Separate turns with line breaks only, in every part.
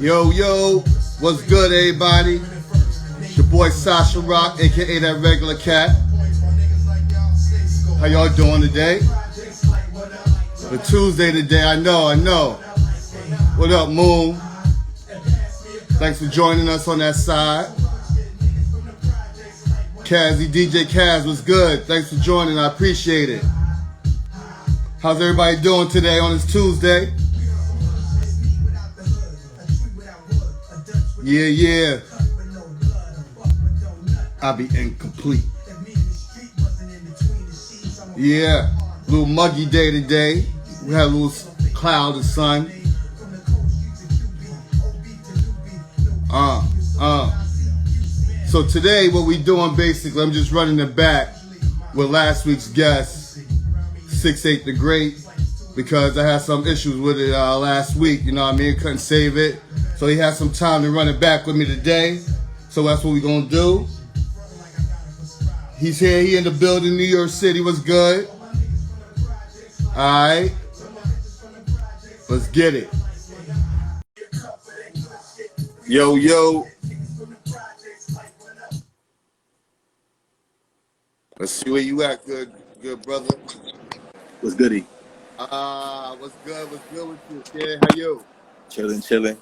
Yo, yo, what's good, everybody? It's your boy Sasha Rock, aka that regular cat. How y'all doing today? The Tuesday today, I know. What up, Moon? Thanks for joining us on that side. Kazzy, DJ Kaz, what's good? Thanks for joining, I appreciate it. How's everybody doing today on this Tuesday? Yeah. I'll be incomplete. Yeah, little muggy day today. We had a little cloud and sun. So today what we doing basically, I'm just running it back with last week's guest, 6'8"Great, because I had some issues with it last week, you know what I mean? Couldn't save it. So he had some time to run it back with me today. So that's what we're gonna do. He's here, he in the building, New York City, what's good? Alright. Let's get it. Yo. Let's see where you at, good brother.
What's goody?
What's good with you? Yeah, how you?
Chilling.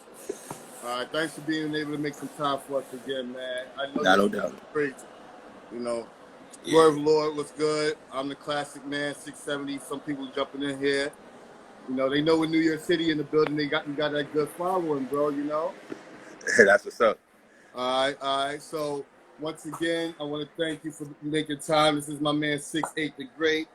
Alright, thanks for being able to make some time for us again, man. I know
no doubt.
Great. You know.
Yeah.
Word of Lord, what's good? I'm the classic man, 670. Some people jumping in here. You know, they know in New York City in the building, you got that good following, bro, you know?
That's what's up.
All right. So, once again, I want to thank you for making time. This is my man, 6'8"Great.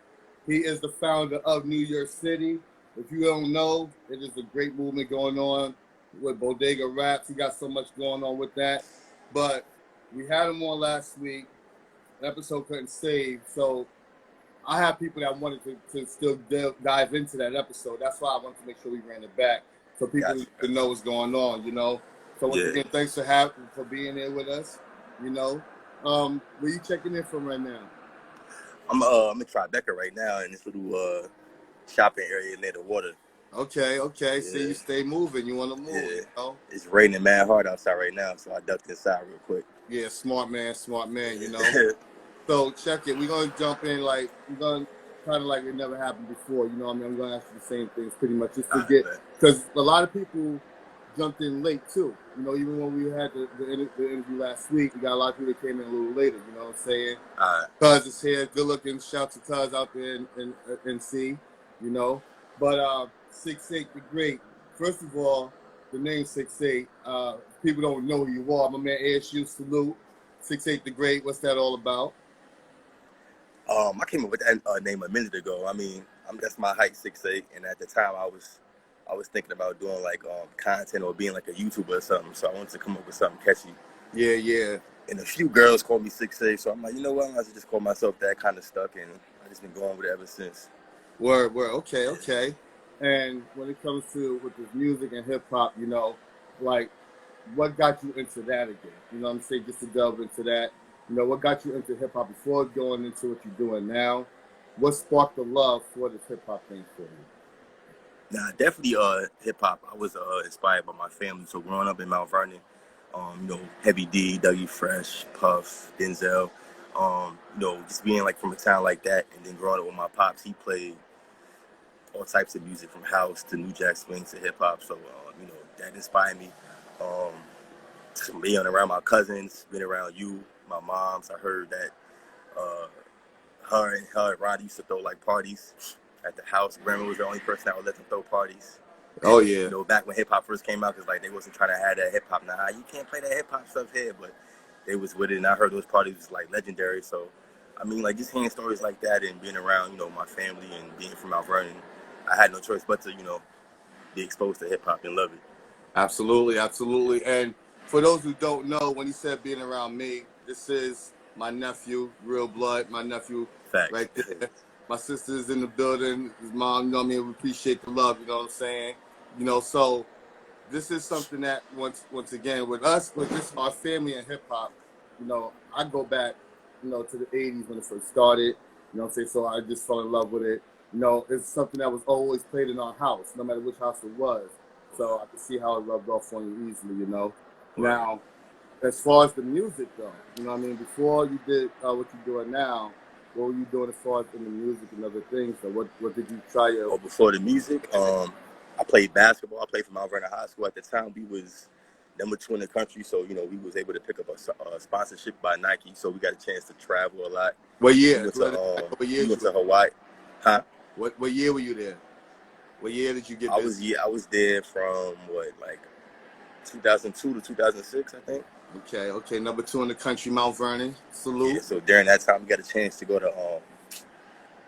He is the founder of New York City. If you don't know, it is a great movement going on with Bodega Raps. He got so much going on with that. But we had him on last week. The episode couldn't save. So, I have people that wanted to still dive into that episode. That's why I wanted to make sure we ran it back so people can know what's going on, you know? So once again, thanks for being here with us. You know, where you checking in from right now?
I'm in Tribeca right now in this little shopping area near the water.
Okay.
Yeah.
So you stay moving. You want to move?
Yeah.
You know?
It's raining mad hard outside right now, so I ducked inside real quick.
Yeah, smart man. You know. So check it. We're gonna jump in like we're gonna kind of like it never happened before. You know what I mean? I'm gonna ask you the same things pretty much. Just forget because a lot of people jumped in late too. You know, even when we had the interview last week, we got a lot of people that came in a little later. You know what I'm saying? Cuz is here, good looking. Shout to Cuz out there in NC. You know, but 6'8"Great. First of all, the name 6'8". People don't know who you are. My man ASU salute. 6'8"Great. What's that all about?
I came up with that name a minute ago. I mean, that's my height, 6'8", and at the time I was thinking about doing like content or being like a YouTuber or something. So I wanted to come up with something catchy.
Yeah.
And a few girls call me 6'8", so I'm like, you know what? I might just call myself that. Kind of stuck, and I just been going with it ever since.
Word. Okay. And when it comes to with this music and hip hop, you know, like what got you into that again? You know what I'm saying? Just to delve into that. You know, what got you into hip hop before going into what you're doing now? What sparked the love for this hip hop thing for you?
Nah, definitely hip hop. I was inspired by my family. So growing up in Mount Vernon, you know, Heavy D, Dougie Fresh, Puff, Denzel, you know, just being like from a town like that, and then growing up with my pops, he played all types of music from house to New Jack Swing to hip hop. So you know, that inspired me. Being around my cousins, being around you, my moms, I heard that her and Roddy used to throw like parties at the house. Grandma was the only person that would let them throw parties.
Oh yeah.
You know, back when hip hop first came out, because like they wasn't trying to have that hip hop. Nah, you can't play that hip hop stuff here, but they was with it, and I heard those parties was like legendary. So, I mean, like just hearing stories like that and being around, you know, my family and being from Mount Vernon, I had no choice but to, you know, be exposed to hip hop and love it.
Absolutely. And for those who don't know, when he said being around me, this is my nephew, real blood, my nephew.
Facts.
Right there. My sister's in the building, his mom, you know what I mean, we appreciate the love, you know what I'm saying? You know, so this is something that once again with us, with this our family and hip hop, you know, I go back, you know, to the 80s when it first started, you know what I'm saying? So I just fell in love with it. You know, it's something that was always played in our house, no matter which house it was. So I can see how it rubbed off on you easily, you know.
Right.
Now, as far as the music though, you know what I mean? Before you did what you're doing now, what were you doing as far as in the music and other things? So what did you try your...
Oh, before the music, I played basketball. I played for Mount Vernon High School. At the time, we was #2 in the country, so you know we was able to pick up a sponsorship by Nike, so we got a chance to travel a lot.
What year?
We went
What year
we went to Hawaii. Huh?
What year were you there? What year did you get
I was there from 2002 to 2006, I think.
Okay, #2 in the country, Mount Vernon. Salute.
Yeah, so during that time, we got a chance to go to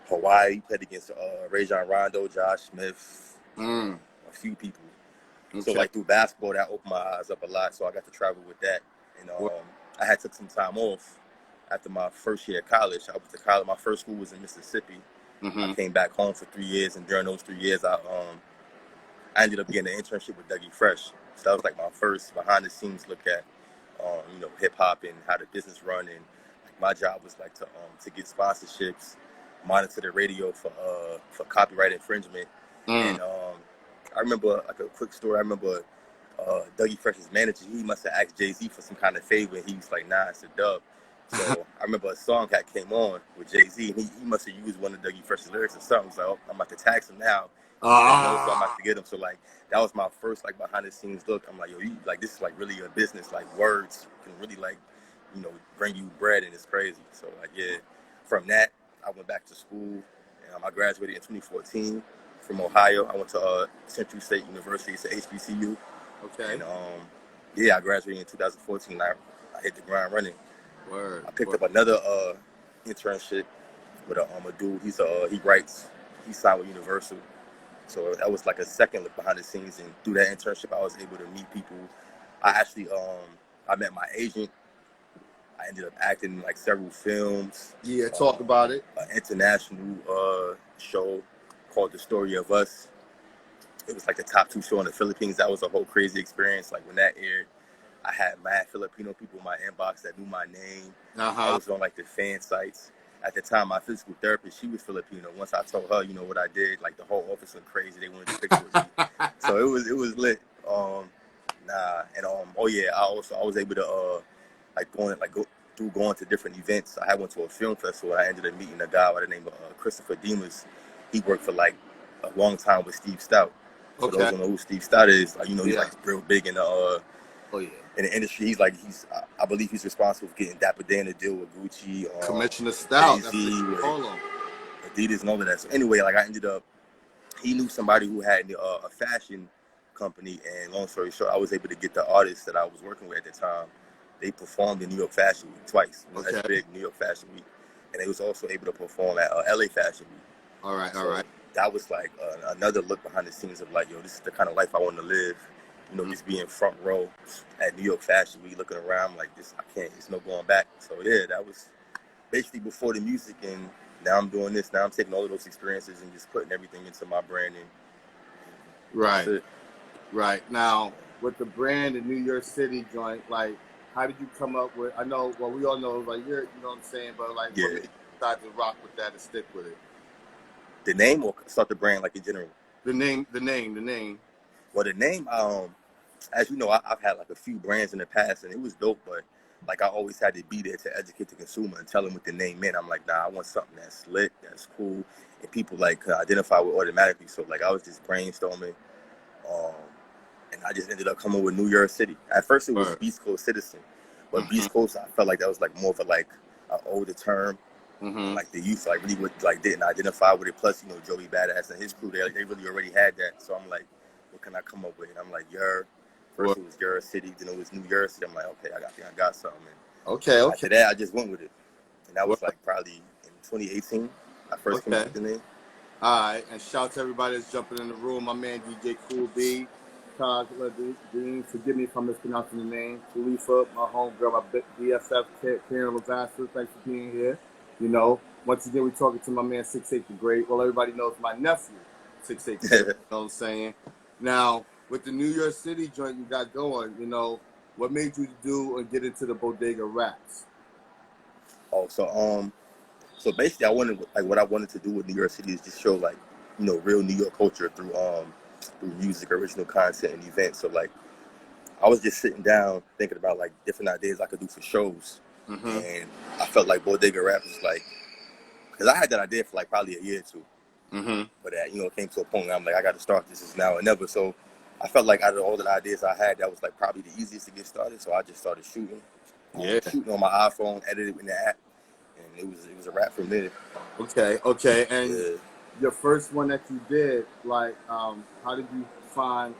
Hawaii. We played against Rajon Rondo, Josh Smith, a few people.
Okay.
So like through basketball, that opened my eyes up a lot. So I got to travel with that, and I had took some time off after my first year of college. I went to college. My first school was in Mississippi. I came back home for 3 years, and during those 3 years, I ended up getting an internship with Dougie Fresh. So that was like my first behind the scenes look at hip hop and how the business run. And like my job was like to get sponsorships, monitor the radio for copyright infringement. And I remember like a quick story. I remember Dougie Fresh's manager, he must have asked Jay-Z for some kind of favor, and he was like, "Nah, it's a dub." So I remember a song that came on with Jay-Z, and he must have used one of Dougie Fresh's lyrics or something. So I'm about to tax him now. So I'm about to get him. So like that was my first like behind the scenes look. I'm like, yo, you like this is like really a business. Like words can really like bring you bread, and it's crazy. So like from that I went back to school, and I graduated in 2014 from Ohio. I went to Central State University. It's a HBCU.
Okay.
And I graduated in 2014. I hit the ground running.
Word.
I picked up another internship with a dude. He signed with Universal. So that was like a second look behind the scenes, and through that internship, I was able to meet people. I actually, I met my agent. I ended up acting in like several films.
Yeah, talk about it.
An international show called The Story of Us. It was like the top 2 show in the Philippines. That was a whole crazy experience. Like when that aired, I had mad Filipino people in my inbox that knew my name. I was on like the fan sites. At the time, my physical therapist, she was Filipino. Once I told her, what I did, like the whole office went crazy. They wanted to picture with me. So it was lit. I was able to going to different events. I went to a film festival. I ended up meeting a guy by the name of Christopher Demas. He worked for like a long time with Steve Stout. For those who know who Steve Stout is, he's like real big in the in the industry. I believe he's responsible for getting Dapper Dan to deal with Gucci,
Commissioner Stout,
Adidas, and all of that. So anyway, like he knew somebody who had a fashion company, and long story short, I was able to get the artists that I was working with at the time. They performed in New York Fashion Week twice. That's big, New York Fashion Week, and they was also able to perform at LA Fashion Week.
All right.
That was like another look behind the scenes of like, yo, this is the kind of life I want to live. Just being front row at New York Fashion Week, looking around like this, I can't, there's no going back. So yeah, that was basically before the music, and now I'm doing this. Now I'm taking all of those experiences and just putting everything into my branding.
Right. Now, with the brand in New York City joint, like, how did you come up with, I know, well, we all know, like, you know what I'm saying, but like, what made you decide to rock with that and stick with it?
The name or start the brand like in general?
The name.
Well, the name, as you know, I've had like a few brands in the past, and it was dope, but like I always had to be there to educate the consumer and tell them what the name meant. I'm like, nah, I want something that's lit, that's cool, and people like could identify with automatically. So like I was just brainstorming, and I just ended up coming with New York City. At first it was Beast Coast Citizen, but Beast Coast, I felt like that was like more of an older term. Like the youth like really didn't identify with it. Plus, Joey Badass and his crew, they really already had that. So I'm like, what can I come up with? And I'm like, First it was Your City, then it was New York City. I'm like, okay, I got something. And after that, I just went with it. And that was like probably in 2018. I first came up with the name.
All right, and shout out to everybody that's jumping in the room. My man DJ Cool B, Dean, forgive me if I'm mispronouncing the name. Khalifa, my homegirl, my BFF, Karen Lavasser, thanks for being here. Once again, we're talking to my man 6'8"Great. Well, everybody knows my nephew, 6'8"Great. You know what I'm saying? Now, with the New York City joint you got going, what made you do and get into the bodega raps?
Oh, so basically, what I wanted to do with New York City is just show real New York culture through through music, original content, and events. So like, I was just sitting down thinking about like different ideas I could do for shows, and I felt like Bodega Rap was like, because I had that idea for like probably a year or two, but that it came to a point where I'm like, I got to start this. Is now or never. So I felt like out of all the ideas I had, that was like probably the easiest to get started. So I just started shooting, shooting on my iPhone, edited in the app, and it was a wrap from there.
Okay, and your first one that you did, like, how did you find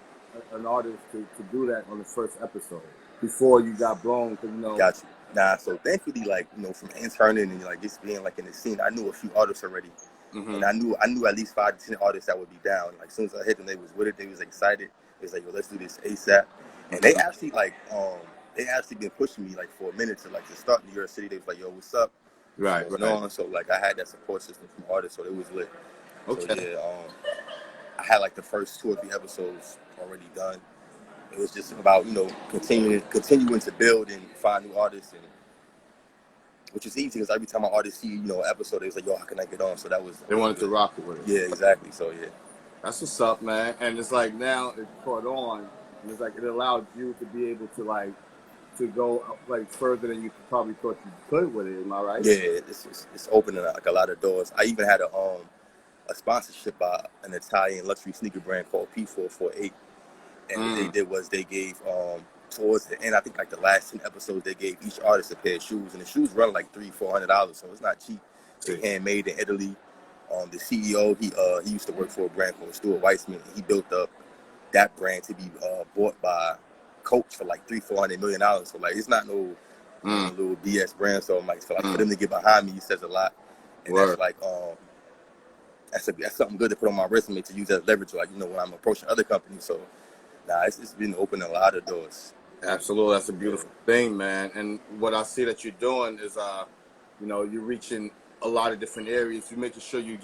an artist to do that on the first episode before you got blown?
Got you. Nah, so thankfully, like, from interning and like just being like in the scene, I knew a few artists already, and I knew at least 5 to 10 artists that would be down. Like, as soon as I hit them, they was with it. They was excited. They was like, "Yo, let's do this ASAP." And they actually been pushing me like for a minute to start New York City. They was like, "Yo, what's up?"
Right.
So like I had that support system from artists, so it was lit.
Okay.
So yeah, I had like the first 2 or 3 episodes already done. It was just about continuing to build and find new artists, and which is easy because every time an artist see an episode, they was like, "Yo, how can I get on?" So they
wanted to rock it with it.
Yeah, exactly. So yeah,
that's what's up, man. And it's like now it caught on, and it's like it allowed you to be able to to go like further than you probably thought you could with it. Am I right?
Yeah, it's opening like a lot of doors. I even had a sponsorship by an Italian luxury sneaker brand called P448. And what they did was they gave towards the end, I think like the last 10 episodes, they gave each artist a pair of shoes, and the shoes run like $300-400, so it's not cheap. They're handmade in Italy. The CEO, he used to work for a brand called Stuart Weitzman, and he built up that brand to be bought by Coach for like $300-400 million. So like it's not no little BS brand. So I'm like, for them to get behind me, it says a lot, and that's like that's something good to put on my resume to use as leverage, like when I'm approaching other companies. So. Nah, it's been opening a lot of doors.
Absolutely, that's a beautiful thing, man. And what I see that you're doing is, you're reaching a lot of different areas. You're making sure you're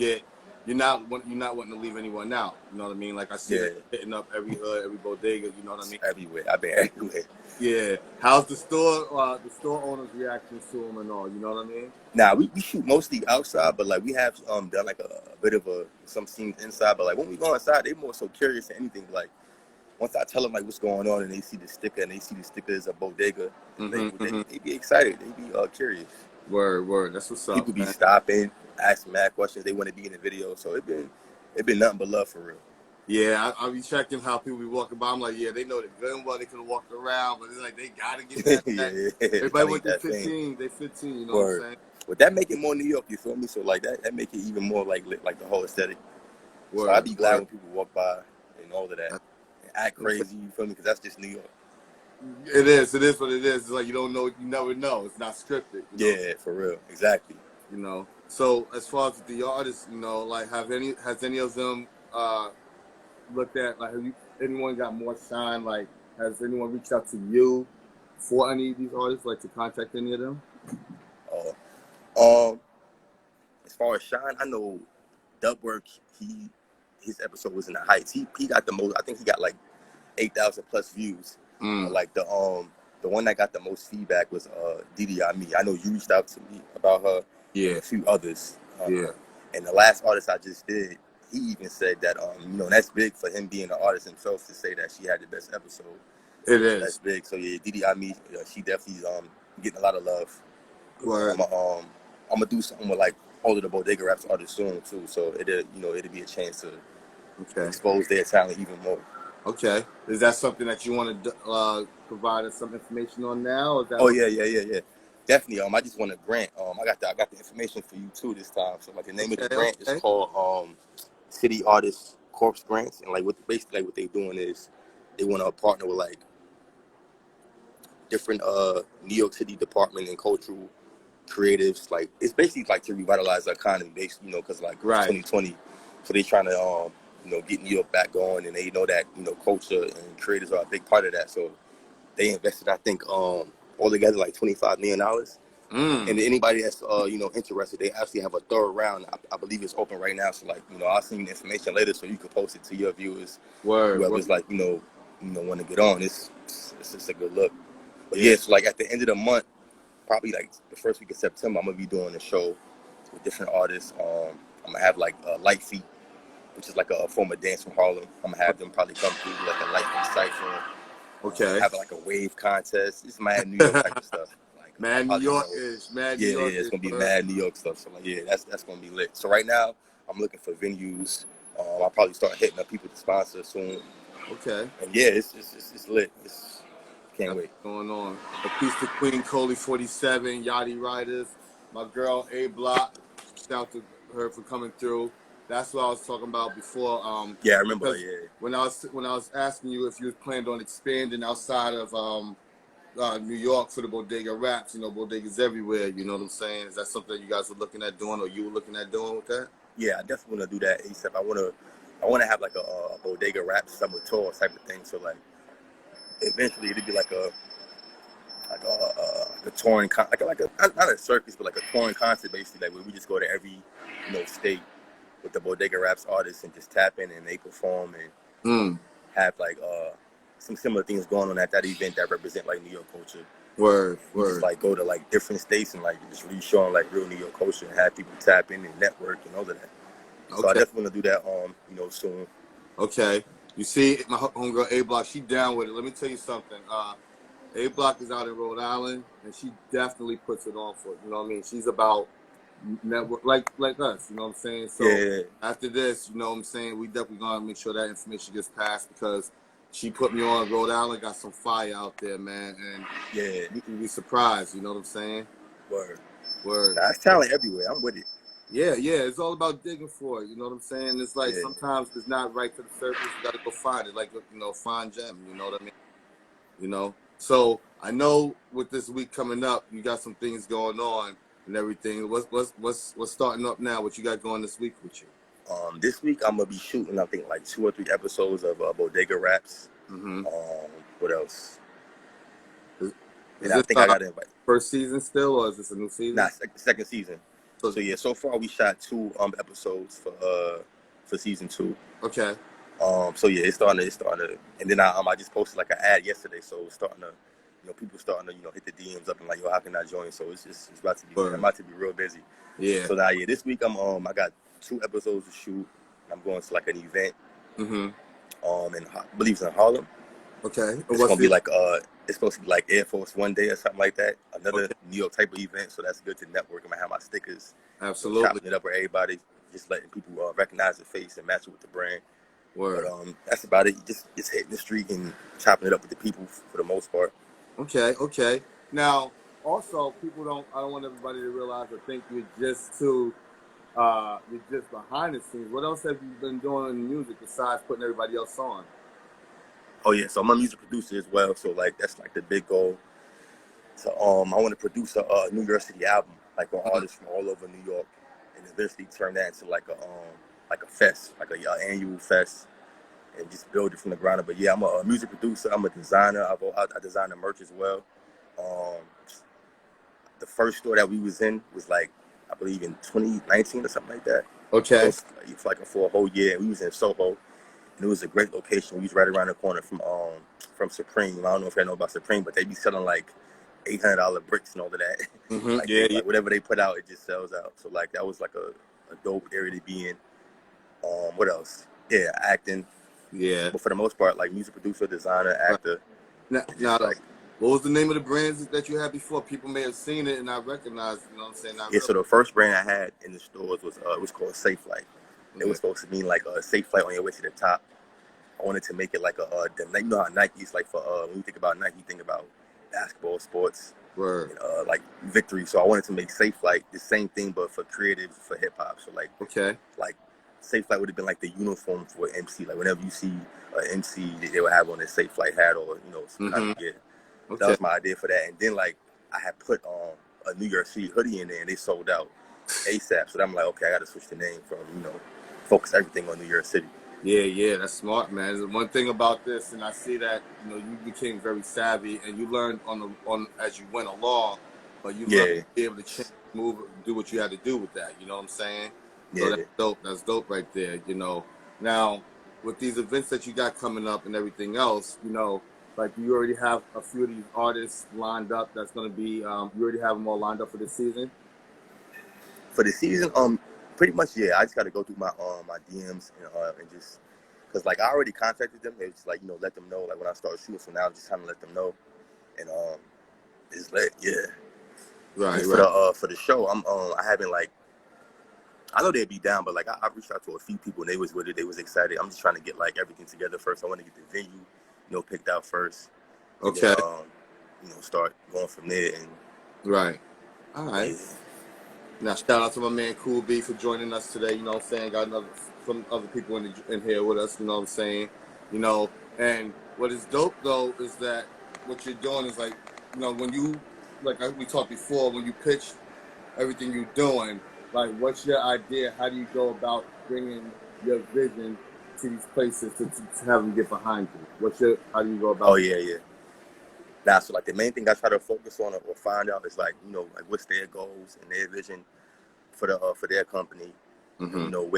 not wanting to leave anyone out. You know what I mean? Like I see that hitting up every hood, every bodega. You know what I mean?
Everywhere. I've been everywhere.
Yeah. How's the store owners' reactions to them and all? You know what I mean?
Nah, we shoot mostly outside, but like we have done like a bit of some scenes inside. But like when we go inside, they more so curious than anything. Like. Once I tell them like what's going on and they see the sticker and they see the sticker as a bodega, they be excited. They be curious.
Word. That's what's up.
People be stopping, asking mad questions. They want to be in the video. So it been nothing but love for real.
Yeah, I be checking how people be walking by. I'm like, yeah, they know the gun well. They could have walked around, but it's like they gotta get that. Everybody went to 15. They 15. You know what I'm saying?
But that make it more New York. You feel me? So like that make it even more like lit, like the whole aesthetic. So I be glad when people walk by and all of that. Act crazy, you feel me? Because that's just New York.
It is what it is. It's like you don't know, you never know. It's not scripted.
Yeah, for real, exactly.
So as far as the artists, like has any of them looked at like anyone got more shine? Like has anyone reached out to you for any of these artists, like to contact any of them?
As far as shine, I know Dubwork. His episode was in the heights. He got the most. I think he got like 8,000 plus views. Like the one that got the most feedback was Didi Ami. I know you reached out to me about her.
Yeah.
And a few others. And the last artist I just did, he even said that that's big for him being an artist himself to say that she had the best episode.
It is.
That's big. So yeah, Didi Ami, she definitely getting a lot of love.
Word.
I'm gonna do something with like all of the Bodega Raps artists soon too. So it'll be a chance to expose their talent even more.
Okay. Is that something that you want to provide us some information on now? Or is that
Yeah. Definitely. I just want a grant. I got the information for you too this time. So like the name of the grant is called City Artists Corpse Grants, and like what they're doing is they want to partner with like different New York City department and cultural creatives. Like it's basically like to revitalize the economy, basically, because like 2020, so they trying to get New York back going, and they know that culture and creators are a big part of that. So they invested, I think, altogether like $25 million. And anybody that's interested, they actually have a third round. I believe it's open right now. So like I'll send you the information later so you can post it to your viewers. Whoever's like want to get on. It's just a good look. But yeah, so like at the end of the month, probably like the first week of September, I'm gonna be doing a show with different artists. I'm gonna have like Light Feet. which is like a form of dance from Harlem. I'm gonna have them probably come through like a light cypher.
Okay.
Have like a wave contest. It's mad New York type of stuff. Like
Mad New
probably,
York-ish. Mad New
yeah,
York-ish.
it's gonna be mad New York stuff. So like, yeah, that's gonna be lit. So right now, I'm looking for venues. I'll probably start hitting up people to sponsor soon.
Okay.
And yeah, it's lit. Can't wait.
Going on. A piece to Queen Coley 47, Yachty Riders. My girl A Block. Shout out to her for coming through. That's what I was talking about before.
Yeah, I remember. Yeah.
When I was asking you if you was planned on expanding outside of New York for the bodega raps, bodegas everywhere. You know what I'm saying? Is that something you guys were looking at doing, or you were looking at doing with that?
Yeah, I definitely want to do that ASAP. I wanna have like a bodega rap summer tour type of thing. So like, eventually it'd be like a touring not a circus, but like a touring concert basically, like where we just go to every state with the bodega raps artists and just tap in and they perform and have like some similar things going on at that event that represent like New York culture.
Word.
Just like go to like different states and like just really showing like real New York culture and have people tap in and network and all of that. Okay. So I definitely want to do that soon.
Okay. You see, my homegirl A Block, she down with it. Let me tell you something. A Block is out in Rhode Island, and she definitely puts it on for it. You know what I mean? She's about network like us. You know what I'm saying? So
yeah.
After this, you know what I'm saying, we definitely gonna make sure that information gets passed because she put me on. Rhode Island got some fire out there, man, and
yeah,
you can be surprised. You know what I'm saying?
Word.
That's
talent everywhere. I'm with it.
Yeah, it's all about digging for it. You know what I'm saying? It's like sometimes it's not right to the surface. You gotta go find it, like find gem. You know what I mean? So I know with this week coming up, you got some things going on and everything. What's starting up now? What you got going this week with you?
This week I'm gonna be shooting, I think, like 2 or 3 episodes of Bodega Raps.
Mm-hmm.
What else?
Is
I think I got to invite.
First season still, or is this a new season?
Nah, second season. So yeah, so far we shot 2 episodes for season 2.
Okay.
So yeah, it's starting to, and then I just posted like an ad yesterday, so it's starting to, people starting to hit the DMs up and like, yo, how can I join? So it's about to be, I'm about to be real busy.
Yeah.
So now this week I got 2 episodes to shoot. I'm going to like an event.
Mm-hmm.
I believe it's in Harlem.
Okay.
It's gonna be like it's supposed to be like Air Force One Day or something like that. Another New York type of event, so that's good to network. I'm gonna have my stickers.
Absolutely.
Chopping it up with everybody, just letting people recognize the face and match it with the brand.
Word.
But that's about it. Just hitting the street and chopping it up with the people for the most part.
Okay. Now, also, I don't want everybody to realize or think you're just behind the scenes. What else have you been doing in music besides putting everybody else on?
Oh yeah, so I'm a music producer as well. So like that's like the big goal. So I want to produce a New York City album, like for artists from all over New York, and eventually turn that into like a fest, like a annual fest, and just build it from the ground up. But yeah, I'm a music producer. I'm a designer. I design the merch as well. The first store that we was in was like, I believe in 2019 or something like that.
Okay.
So it's like for a whole year. We was in Soho. And it was a great location. We was right around the corner from Supreme. I don't know if you know about Supreme, but they be selling like $800 bricks and all of that.
Mm-hmm.
Like whatever they put out, it just sells out. So like that was like a dope area to be in. What else? Yeah, acting.
Yeah.
But for the most part, like music producer, designer, actor.
Now, what was the name of the brands that you had before? People may have seen it and not recognized. You know what I'm saying?
So the first brand I had in the stores was it was called Safe Light. It was supposed to mean like a safe flight on your way to the top. I wanted to make it like you know how Nike's like for when you think about Nike, you think about basketball, sports,
and,
like victory. So I wanted to make Safe Flight the same thing, but for creative, for hip hop. So like like Safe Flight would have been like the uniform for MC. Like whenever you see an MC, they would have on their Safe Flight hat or some kind of gear. That was my idea for that. And then like I had put a New York City hoodie in there, and they sold out ASAP. So then I'm like, okay, I got to switch the name from focus everything on New York City.
Yeah, that's smart, man. There's one thing about this, and I see that you became very savvy, and you learned on as you went along, but you learned to be able to change, move, do what you had to do with that. You know what I'm saying? So that's dope. That's dope right there. Now with these events that you got coming up and everything else, like you already have a few of these artists lined up. That's going to be you already have them all lined up for this season.
For the season, Pretty much, yeah. I just got to go through my DMs and just because like I already contacted them. It's like let them know like when I start shooting. So now I'm just trying to let them know and it's lit, yeah.
Right,
and
right.
For the show, I haven't like I know they'd be down, but like I reached out to a few people and they was with it. They was excited. I'm just trying to get like everything together first. I want to get the venue, picked out first, and then
Okay.
start going from there. And
Right. All right.
yeah.
Now, shout out to my man Cool B for joining us today. You know what I'm saying? Got some other people in here with us. You know what I'm saying? And what is dope though is that what you're doing is like, when you like we talked before, when you pitch everything you're doing, like, what's your idea? How do you go about bringing your vision to these places to have them get behind you? How do you go about?
Oh yeah. Now, so like the main thing I try to focus on or find out is like like what's their goals and their vision for their company.
Mm-hmm.
And,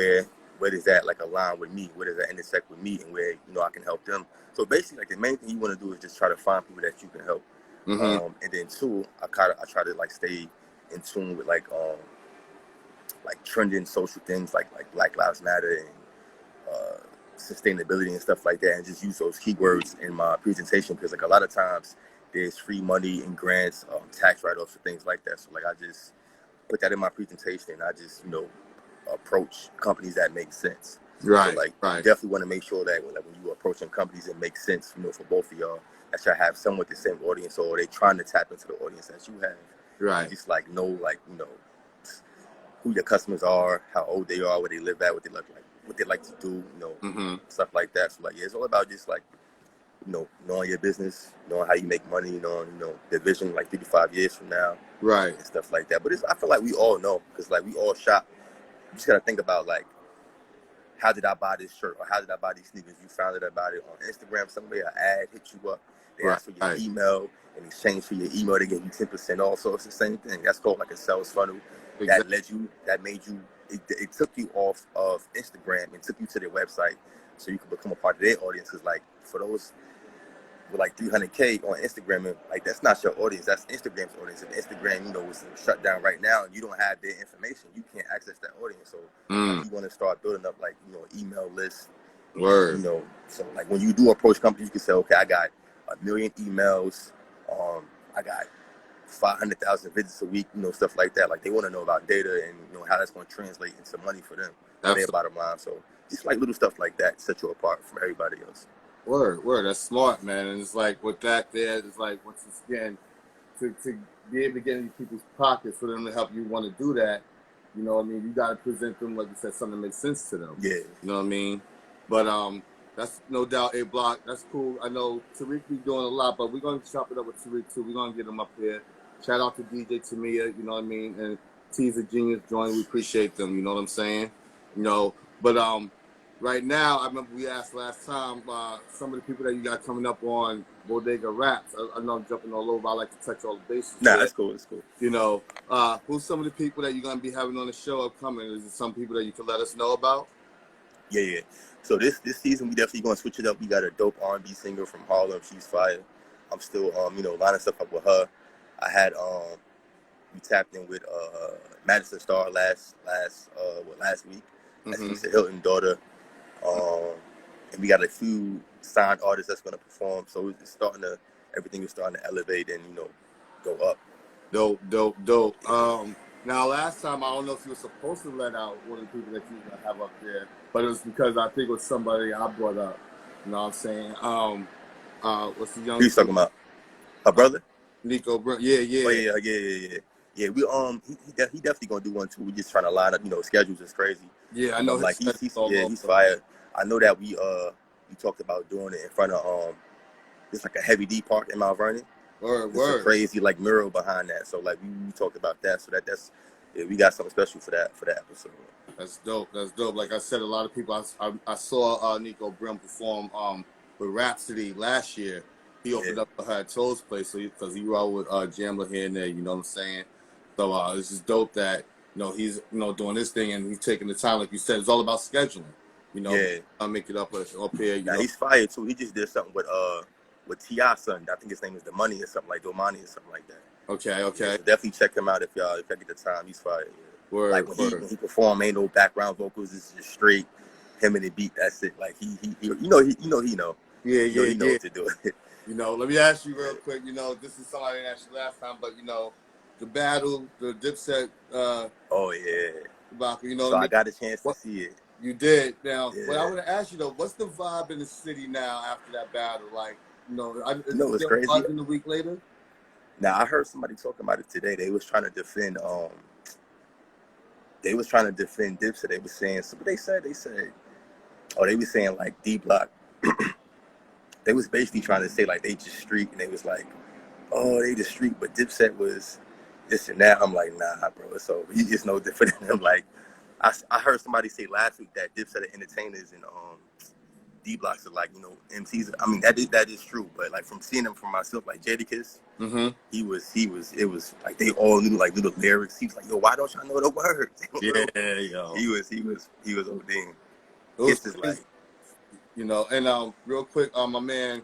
where does that like align with me? Where does that intersect with me? And where I can help them. So basically, like the main thing you want to do is just try to find people that you can help.
Mm-hmm.
And then two, I try to like stay in tune with like trending social things like Black Lives Matter and sustainability and stuff like that, and just use those keywords in my presentation because like a lot of times there's free money and grants, tax write-offs and things like that. So like I just put that in my presentation and I just approach companies that make sense.
Right.
So like
right.
you definitely want to make sure that when you approaching companies it makes sense, for both of y'all. That y'all have somewhat the same audience, or they trying to tap into the audience that you have.
Right.
Just like know who your customers are, how old they are, where they live at, what they look like, what they like to do,
Mm-hmm.
stuff like that. So like, yeah, it's all about just like, knowing your business, knowing how you make money, knowing, the vision like 3 to 5 years from now,
Right.
and stuff like that. But I feel like we all know, because like we all shop. You just gotta think about like, how did I buy this shirt or how did I buy these sneakers? You found out about it on Instagram somewhere, an ad hit you up, they asked for your
Right.
email. In exchange for your email, they give you 10% off. So it's the same thing. That's called like a sales funnel.
Exactly.
That made you, it took you off of Instagram and took you to their website so you could become a part of their audience. Because like for those with like 300K on Instagram, and like that's not your audience, that's Instagram's audience. And Instagram, is shut down right now and you don't have their information. You can't access that audience. So like you want to start building up like, an email list.
Word.
So like when you do approach companies, you can say, okay, I got 1 million emails. I got 500,000 visits a week, stuff like that. Like they want to know about data and how that's going to translate into money for them, their bottom line. So just like little stuff like that set you apart from everybody else.
Word. That's smart, man. And it's like with that, it's like once again to be able to get in people's pockets for them to help you want to do that. You know what I mean? You got to present them, like you said, something that makes sense to them.
Yeah.
You know what I mean? But that's no doubt a block. That's cool. I know Tariq be doing a lot, but we're going to chop it up with Tariq too. We're going to get him up here. Shout out to DJ Tamia, you know what I mean? And T's a genius joint. We appreciate them, you know what I'm saying? But right now, I remember we asked last time some of the people that you got coming up on Bodega Raps. I know I'm jumping all over. I like to touch all the bases.
Nah, that's cool. That's cool.
Who's some of the people that you're going to be having on the show upcoming? Is it some people that you can let us know about?
Yeah. So this season, we definitely going to switch it up. We got a dope R&B singer from Harlem. She's fire. I'm still, lining stuff up with her. I had, we tapped in with Madison Starr last week. That's Mr. Hilton's daughter. And we got a few signed artists that's going to perform. So everything is starting to elevate and, go up.
Dope. Now, last time, I don't know if you were supposed to let out one of the people that you were going to have up there, but it was because I think it was somebody I brought up. You know what I'm saying? What's the young?
Who you talking about? Her brother?
Nico Brown. Yeah.
Oh, yeah. Yeah, we he definitely gonna do one too. We just trying to line up, schedules is crazy.
Yeah, I know.
Like he's fired. I know that we talked about doing it in front of it's like a Heavy D park in Mount Vernon.
Word.
A crazy like mural behind that. So like we talked about that. So that's we got something special for that episode.
That's dope. Like I said, a lot of people. I saw Nico Brim perform with Rhapsody last year. He opened up for her at Toad's place, because he rode with Jamla here and there. You know what I'm saying? So it's just dope that he's doing this thing and he's taking the time, like you said. It's all about scheduling. I'll make it up here.
Now he's fired too. He just did something with T.I.'s son. I think his name is Domani or something like that.
Okay.
Yeah, so definitely check him out if y'all get the time. He's fired. Like
Word,
when he perform, ain't no background vocals. It's just straight him and the beat. That's it. Like he he know.
Yeah,
He know
yeah.
what to do.
Let me ask you real quick. This is something I didn't ask you last time, but the battle, the Dipset,
Oh yeah.
debacle.
So I got a chance to
What
see it.
you did. Now, what I
Yeah.
want to ask you though, what's the vibe in the city now after that battle? Like, is
You
it
know what's
still
crazy?
buzzing a week later?
Now I heard somebody talking about it today. They was trying to defend Dipset. They was saying so what they said, oh, they was saying like D Block. They was basically trying to say like they just street, and they was like, oh, they just street, but Dipset was this and that. I'm like, nah, bro. So he is no different than him. Like I heard somebody say last week that Dipset are entertainers and D Blocks are like, MCs. I mean that is true, but like from seeing them for myself, like Jadakiss, he was it was like they all knew like little lyrics. He was like, yo, why don't y'all know the words?
Yeah, yo.
He was ODing.
It was
Kiss is
crazy.
like,
And real quick, my man,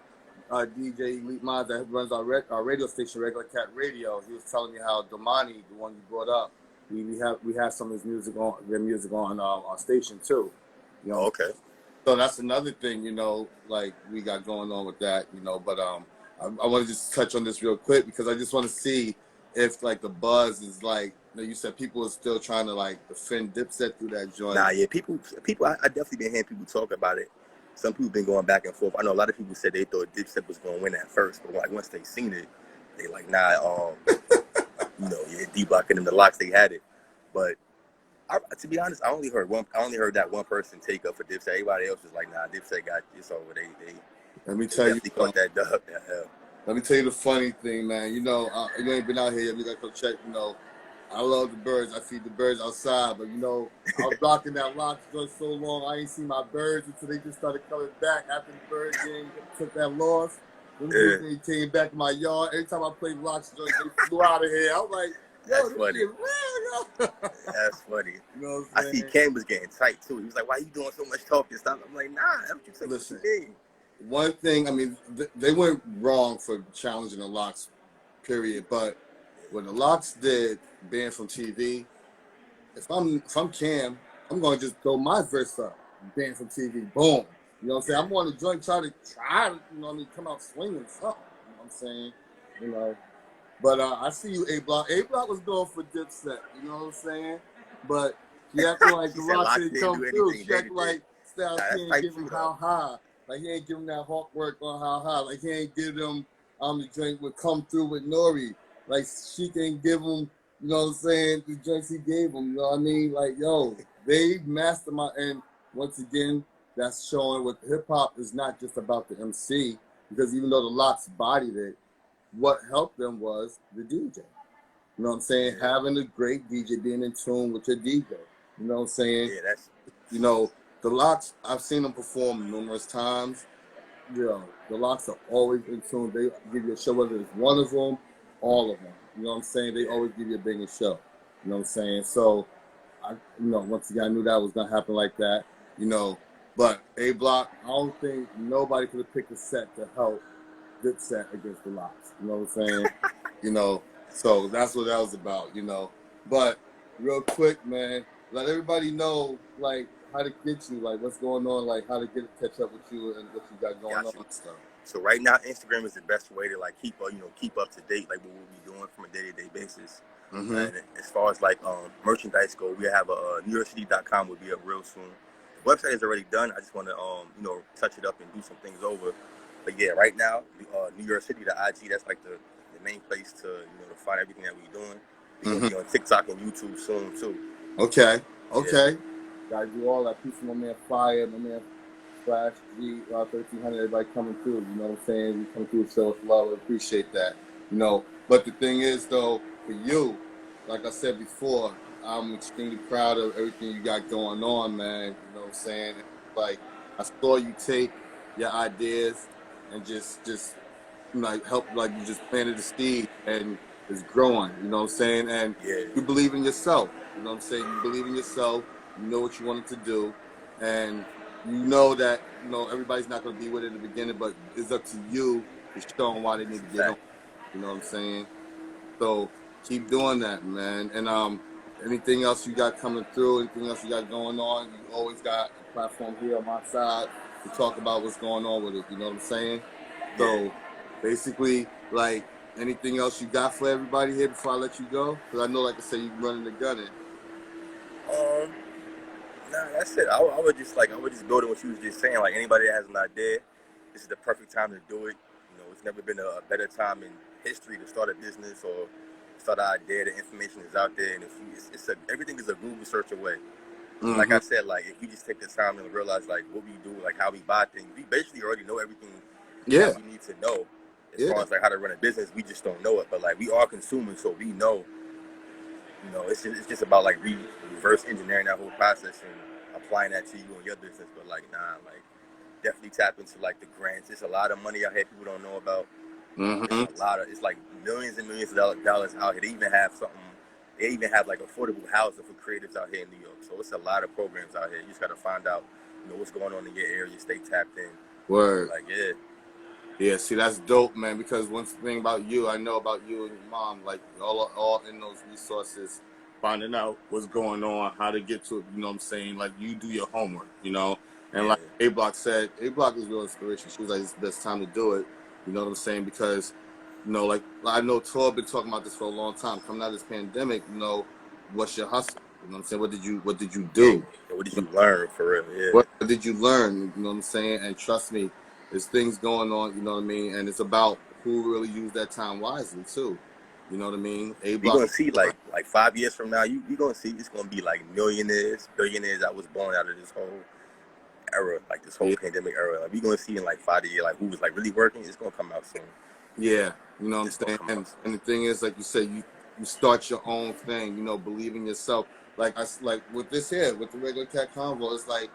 DJ Elite Minds that runs our radio station, Regular Cat Radio, he was telling me how Domani, the one you brought up, we have some of his music on our station too.
okay.
So that's another thing, like we got going on with that, But I want to just touch on this real quick because I just want to see if like the buzz is like you said people are still trying to like defend Dipset through that joint.
Nah, yeah, people. I definitely been hearing people talk about it. Some people been going back and forth. I know a lot of people said they thought Dipset was going to win at first, but like once they seen it, they like, nah, yeah, D Block and them, the Locks, they had it. But to be honest, I only heard that one person take up for Dipset. Everybody else was like, nah, Dipset got this over. They
Let me tell you,
caught that dub.
let me tell you the funny thing, man. You ain't been out here yet. We got to go check. I love the birds. I feed the birds outside, but I was rocking that Locks joint so long. I ain't seen my birds until they just started coming back after the bird game took that loss. They came back to my yard. Every time I played Locks joint, they flew out of here. I was like, yo,
that's funny. That's funny. I see Cam was getting tight too. He was like, "Why you doing so much talking stuff?" I'm like, "Nah, that's what you say."
Listen,
what you mean.
One thing, I mean, they went wrong for challenging the Locks, period. But what the Locks did, banned from TV. If I'm Cam, I'm gonna just throw my verse up, banned from TV. Boom. You know what I'm saying? I'm going to joint try to come out swinging something. You know what I'm saying? But I see you, A Block. A Block was going for Dipset. You know what I'm saying? But she acting like the Locks didn't come through. She acting like Styles can't give him how high. Like he ain't giving that hawk work on how high. Like he ain't give them the joint would come through with Nori. Like she can give him, you know what I'm saying, the joints he gave him. You know what I mean? Like, yo, they mastermind. And once again, that's showing what hip hop is not just about the MC. Because even though the Locks bodied it, what helped them was the DJ. You know what I'm saying? Having a great DJ, being in tune with your DJ. You know what I'm saying?
Yeah, that's.
The Locks, I've seen them perform numerous times. The Locks are always in tune. They give you a show, whether it's one of them, all of them. You know what I'm saying? They always give you a banging show. You know what I'm saying? So, once again, I knew that was going to happen like that. But A Block, I don't think nobody could have picked a set to help Dipset against the Locks. You know what I'm saying? So that's what that was about, But real quick, man, let everybody know, like, how to get you, like, what's going on, like, how to catch up with you and what you got going on and stuff.
So right now, Instagram is the best way to like keep up to date, like what we'll be doing from a day-to-day basis.
Mm-hmm.
And as far as like merchandise go, we have a NewYorkCity.com will be up real soon. The website is already done. I just want to touch it up and do some things over. But yeah, right now, New York City, the IG, that's like the main place to to find everything that we're doing. We're gonna be on TikTok and YouTube soon too.
Okay. Yeah. Gotta do all that. Peace from my man Fire, my man Flash G, 1300, everybody coming through. You know what I'm saying? We come through, show us love. We appreciate that. But the thing is, though, for you, like I said before, I'm extremely proud of everything you got going on, man. You know what I'm saying? Like, I saw you take your ideas and just like help, like you just planted the seed and it's growing. You know what I'm saying? And you believe in yourself. You know what I'm saying? You believe in yourself. You know what you wanted to do, and you know that everybody's not going to be with it in the beginning, but it's up to you to show them why they need to get on. You know what I'm saying? So keep doing that, man. And anything else you got coming through, anything else you got going on, you always got a platform here on my side to talk about what's going on with it. You know what I'm saying?
Yeah.
So basically, like, anything else you got for everybody here before I let you go? Because I know, like I said, you're running the gunning.
Nah, that's it. I would just build on what you was just saying. Like anybody that has an idea, this is the perfect time to do it. You know, it's never been a better time in history to start a business or start an idea. The information is out there, and if you, everything is a Google search away.
Mm-hmm.
Like I said, like if you just take the time and realize like what we do, like how we buy things, we basically already know everything that we need to know as far as like how to run a business. We just don't know it, but like we are consumers, so we know. You know, it's just about like reverse engineering that whole process and applying that to you and your business. But like, nah, like definitely tap into like the grants. There's a lot of money out here people don't know about. It's like millions and millions of dollars out here. They even have like affordable housing for creatives out here in New York. So it's a lot of programs out here. You just gotta find out, you know, what's going on in your area. Stay tapped in.
Word.
Like, yeah.
Yeah, see, that's dope, man, because one thing about you, I know about you and your mom, like, all in those resources, finding out what's going on, how to get to it, you know what I'm saying? Like, you do your homework, you know? And like A-Block said, A-Block is real inspiration. She was like, it's the best time to do it, you know what I'm saying? Because, you know, like, I know Tor been talking about this for a long time. Coming out of this pandemic, you know, what's your hustle? You know what I'm saying? What did you do?
Yeah, what did you learn, for real? Yeah.
What did you learn? You know what I'm saying? And trust me, there's things going on, you know what I mean? And it's about who really used that time wisely too. You know what I mean?
You're gonna see like 5 years from now, you're gonna see it's gonna be like millionaires, billionaires that was born out of this whole era, like this whole pandemic era. Like we're gonna see in like 5 years, like who was like really working. It's gonna come out soon.
Yeah, you know what I'm saying? And the thing is, like you said, you start your own thing, you know, believe in yourself. Like with this here, with the regular cat convo, it's like,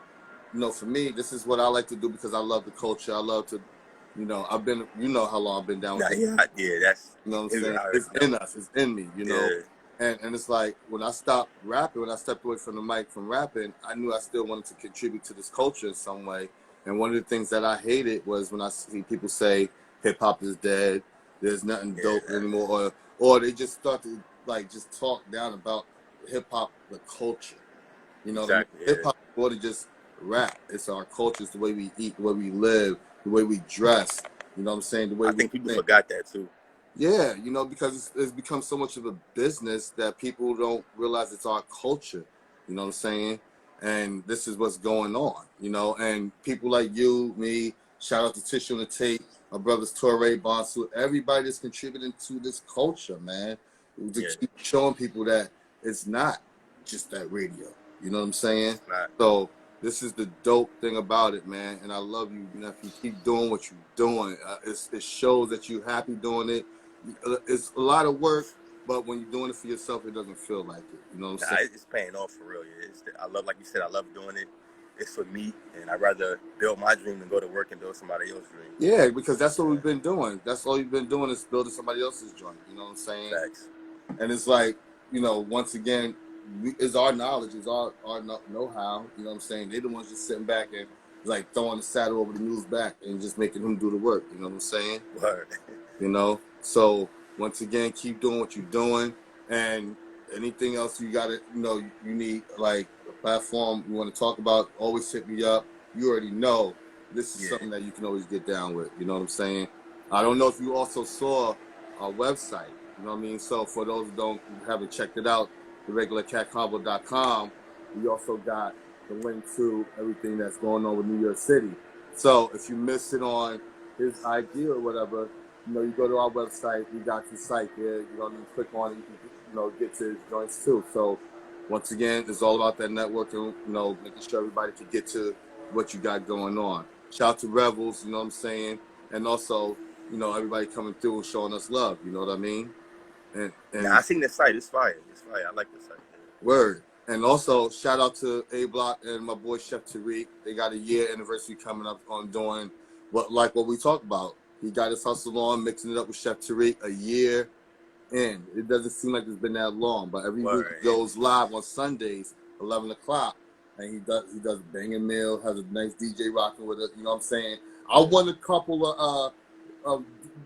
you know, for me, this is what I like to do because I love the culture. I love to, you know, you know how long I've been down with
it. Yeah, that's,
you know what I'm saying? It's in us, it's in me, you know. And it's like when I stopped rapping, when I stepped away from the mic from rapping, I knew I still wanted to contribute to this culture in some way. And one of the things that I hated was when I see people say hip hop is dead, there's nothing dope anymore, or they just start to like just talk down about hip hop, the culture. You know what I mean? Hip hop is more than just rap. It's our culture, it's the way we eat, the way we live, the way we dress. You know what I'm saying? The way
I think people forgot that too.
Yeah, you know, because it's become so much of a business that people don't realize it's our culture. You know what I'm saying? And this is what's going on, you know, and people like you, me, shout out to Tissue and the Tape, my brothers Torre, Bonsu, everybody that's contributing to this culture, man. To keep showing people that it's not just that radio. You know what I'm saying? So this is the dope thing about it, man. And I love you, nephew. Keep doing what you're doing. It shows that you're happy doing it. It's a lot of work, but when you're doing it for yourself, it doesn't feel like it. You know what I'm saying?
It's paying off for real. I love, like you said, I love doing it. It's for me, and I'd rather build my dream than go to work and build somebody else's dream.
Yeah, because that's what we've been doing. That's all you've been doing is building somebody else's joint. You know what I'm saying?
Facts.
And it's like, you know, once again, it's our knowledge, it's our know-how. You know what I'm saying? They're the ones just sitting back and like throwing the saddle over the mule's back and just making him do the work. You know what I'm saying?
Word.
You know? So once again, keep doing what you're doing, and anything else you got to, you know, you need like a platform you want to talk about, always hit me up. You already know this is something that you can always get down with. You know what I'm saying? I don't know if you also saw our website. You know what I mean? So for those who haven't checked it out, theregularcatconvo.com, we also got the link to everything that's going on with New York City. So if you miss it on his idea or whatever, you know, you go to our website, we got your site there. You don't need to click on it, you can, you know, get to his joints too. So once again, it's all about that networking, you know, making sure everybody can get to what you got going on. Shout out to Rebels, you know what I'm saying? And also, you know, everybody coming through and showing us love, you know what I mean? And
I seen the site, it's fire. It's fire. I like the site.
Word. And also, shout out to A-Block and my boy Chef Tariq. They got a year anniversary coming up on doing what we talked about. He got his hustle on, mixing it up with Chef Tariq a year in. It doesn't seem like it's been that long, but every week he goes live on Sundays, 11 o'clock, and he does banging meal, has a nice DJ rocking with it. You know what I'm saying? I won a couple of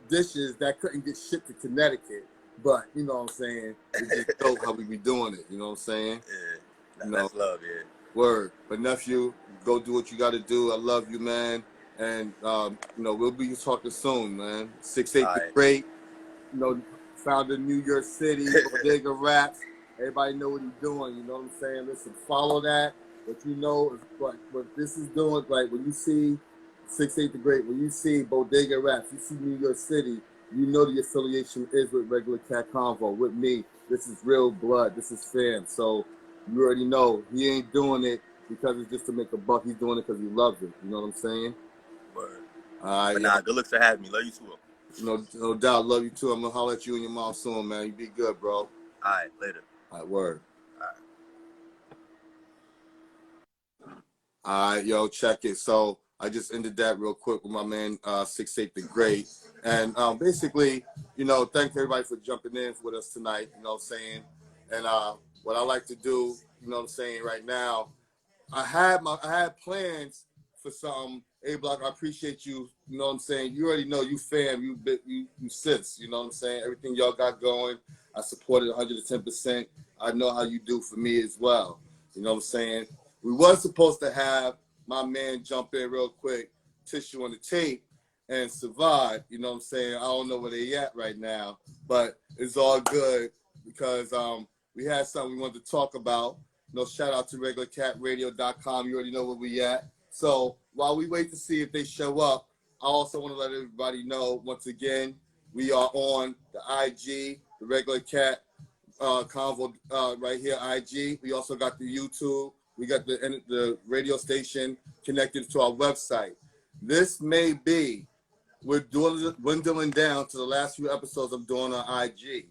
dishes that couldn't get shipped to Connecticut. but you know what I'm saying. It's just dope how we be doing it. You know what I'm saying?
Yeah,
You know,
that's love. Yeah.
word. But nephew, go do what you got to do. I love you, man. And you know, we'll be talking soon, man. 6'8" the
All
Great. You know, founded New York City, Bodega Raps. Everybody know what he's doing. You know what I'm saying? Listen, follow that. But you know, what this is doing, like when you see 6'8" the Great, when you see Bodega Raps, you see New York City, you know the affiliation is with Regular Cat Konvo, with me. This is real blood. This is fam. So you already know he ain't doing it because it's just to make a buck. He's doing it because he loves it. You know what I'm saying?
Word.
All right,
But
yo.
nah, good looks for having me. Love you too.
No doubt. Love you too. I'm gonna holler at you and your mom soon, man. You be good, bro.
All right, later.
All right, word.
All right.
All right, yo, check it. So I just ended that real quick with my man 6'8" the Great. And basically, you know, thank everybody for jumping in with us tonight, you know what I'm saying? And what I like to do, you know what I'm saying, right now, I had plans for something. Hey, Block, I appreciate you. You know what I'm saying? You already know you fam, you sis. You know what I'm saying? Everything y'all got going, I support it 110%. I know how you do for me as well. You know what I'm saying? We was supposed to have my man jump in real quick, tissue on the tape, and survive. You know what I'm saying? I don't know where they at right now, but it's all good because we had something we wanted to talk about. No, shout out to regularcatradio.com. You already know where we at. So while we wait to see if they show up, I also want to let everybody know, once again, we are on the IG, the Regular Cat Konvo right here, IG. We also got the YouTube. We got the radio station connected to our website. This may be, we're dwindling down to the last few episodes I'm doing on IG.